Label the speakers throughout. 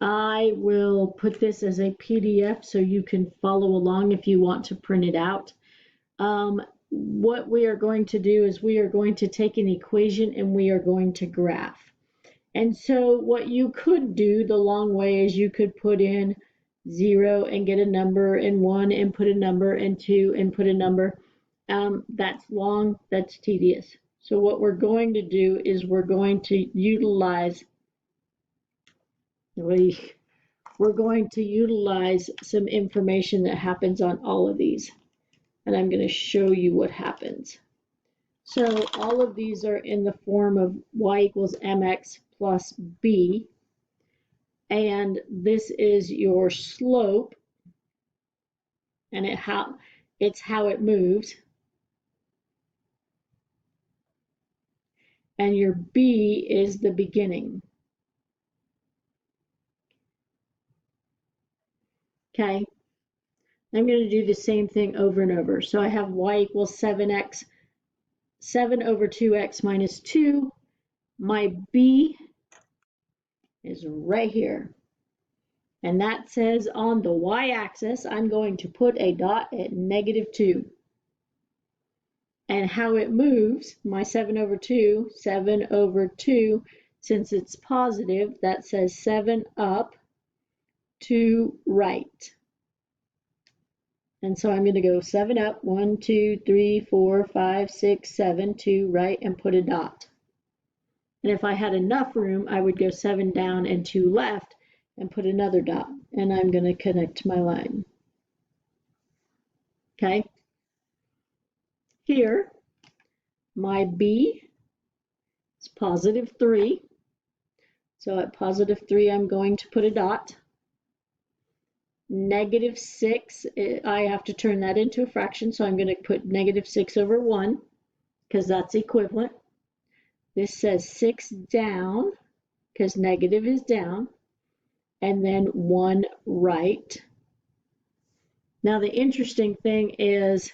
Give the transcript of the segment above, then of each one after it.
Speaker 1: I will put this as a PDF so you can follow along if you want to print it out. What we are going to do is we are going to take an equation and we are going to graph. And so what you could do the long way is you could put in 0 and get a number, and 1 and put a number, and 2 and put a number. That's long, that's tedious. So what we're going to do is we're going to utilize some information that happens on all of these. And I'm going to show you what happens. So all of these are in the form of y equals mx plus b. And this is your slope, and it's how it moves. And your b is the beginning. Okay, I'm going to do the same thing over and over. So I have y equals 7 over 2x minus 2. My b is right here. And that says on the y-axis, I'm going to put a dot at -2. And how it moves, my 7 over 2, since it's positive, that says 7 up, 2 right. And so I'm going to go 7 up, 1, 2, 3, 4, 5, 6, 7, 2 right, and put a dot. And if I had enough room, I would go 7 down and 2 left and put another dot. And I'm going to connect my line. Okay. Here, my b is positive 3. So at positive 3, I'm going to put a dot. -6, I have to turn that into a fraction, so I'm going to put -6 over 1, because that's equivalent. This says 6 down, because negative is down, and then 1 right. Now the interesting thing is,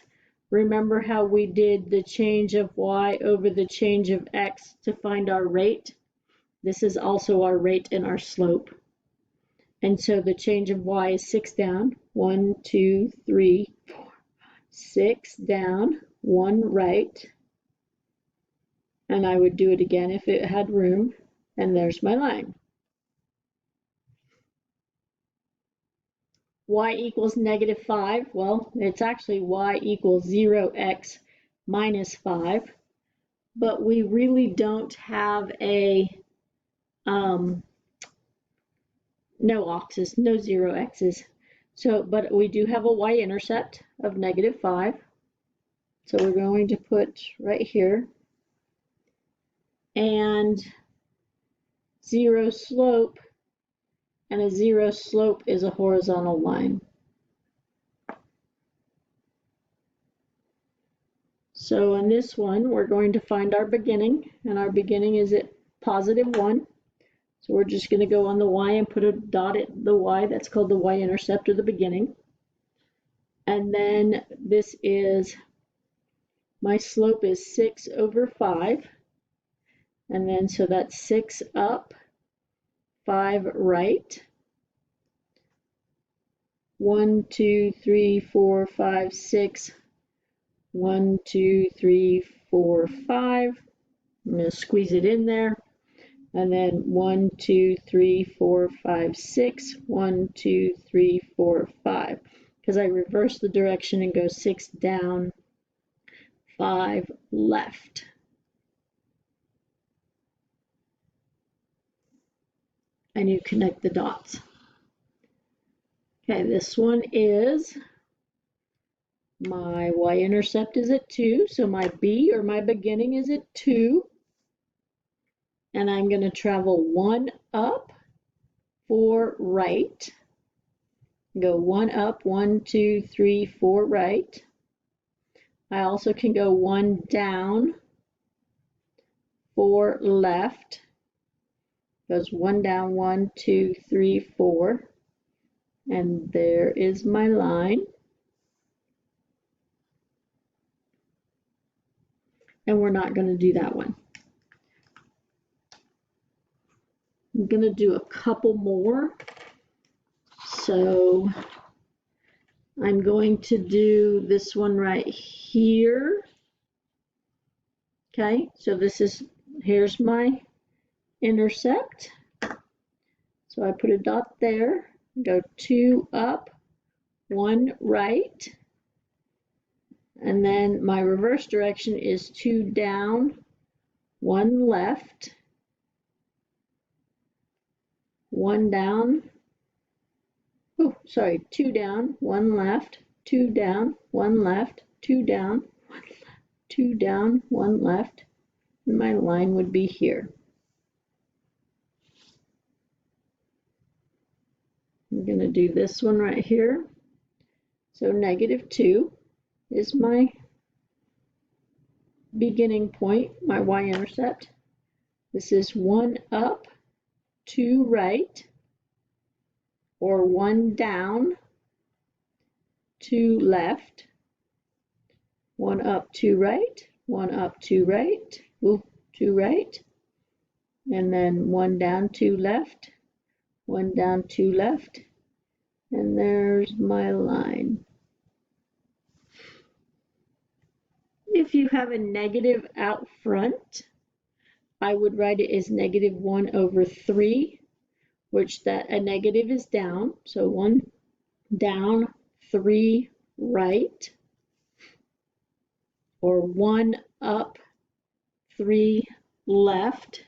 Speaker 1: remember how we did the change of y over the change of x to find our rate? This is also our rate and our slope. And so the change of y is 6 down, 1, 2, 3, 4, 6 down, 1 right. And I would do it again if it had room. And there's my line. Y equals -5. Well, it's actually y equals 0x minus 5. But we really don't have a no x's, no 0x's. So, but we do have a y-intercept of -5. So we're going to put right here. And 0 slope, and a 0 slope is a horizontal line. So in this one, we're going to find our beginning, and our beginning is at +1. So we're just going to go on the y and put a dot at the y. That's called the y-intercept, or the beginning. And then this is, my slope is 6 over 5. And then so that's 6 up, 5 right. 1, 2, 3, 4, 5, 6. 1, 2, 3, 4, 5. I'm going to squeeze it in there. And then 1, 2, 3, 4, 5, 6. 1, 2, 3, 4, 5. Because I reverse the direction and go 6 down, 5 left. And you connect the dots. Okay, this one is, my y-intercept is at 2, so my b, or my beginning, is at 2. And I'm going to travel 1 up, 4 right. Go 1 up, 1, 2, 3, 4 right. I also can go 1 down, 4 left. Goes 1 down, 1, 2, 3, 4. And there is my line. And we're not going to do that one. I'm going to do a couple more. So I'm going to do this one right here. Okay, so here's my intercept. So I put a dot there, go 2 up, 1 right, and then my reverse direction is 2 down, 1 left, 1 down, 2 down, 1 left, 2 down, 1 left, 2 down, 1 left, 2 down, 1 left, and my line would be here. I'm going to do this one right here. So -2 is my beginning point, my y-intercept. This is 1 up, 2 right, or 1 down, 2 left, 1 up, 2 right, 1 up, 2 right, 2 right, and then 1 down, 2 left, 1 down, 2 left, and there's my line. If you have a negative out front, I would write it as -1/3, which that a negative is down, so 1 down, 3 right, or 1 up, 3 left.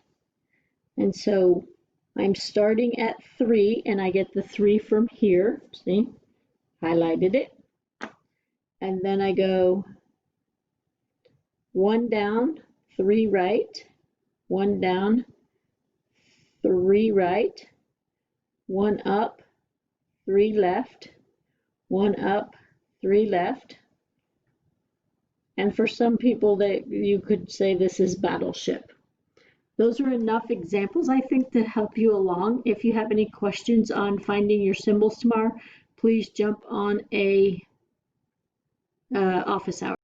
Speaker 1: And so I'm starting at 3, and I get the 3 from here. See, highlighted it. And then I go 1 down, 3 right, 1 down, 3 right, 1 up, 3 left, 1 up, 3 left. And for some people, you could say this is battleship. Those are enough examples, I think, to help you along. If you have any questions on finding your symbols tomorrow, please jump on a office hour.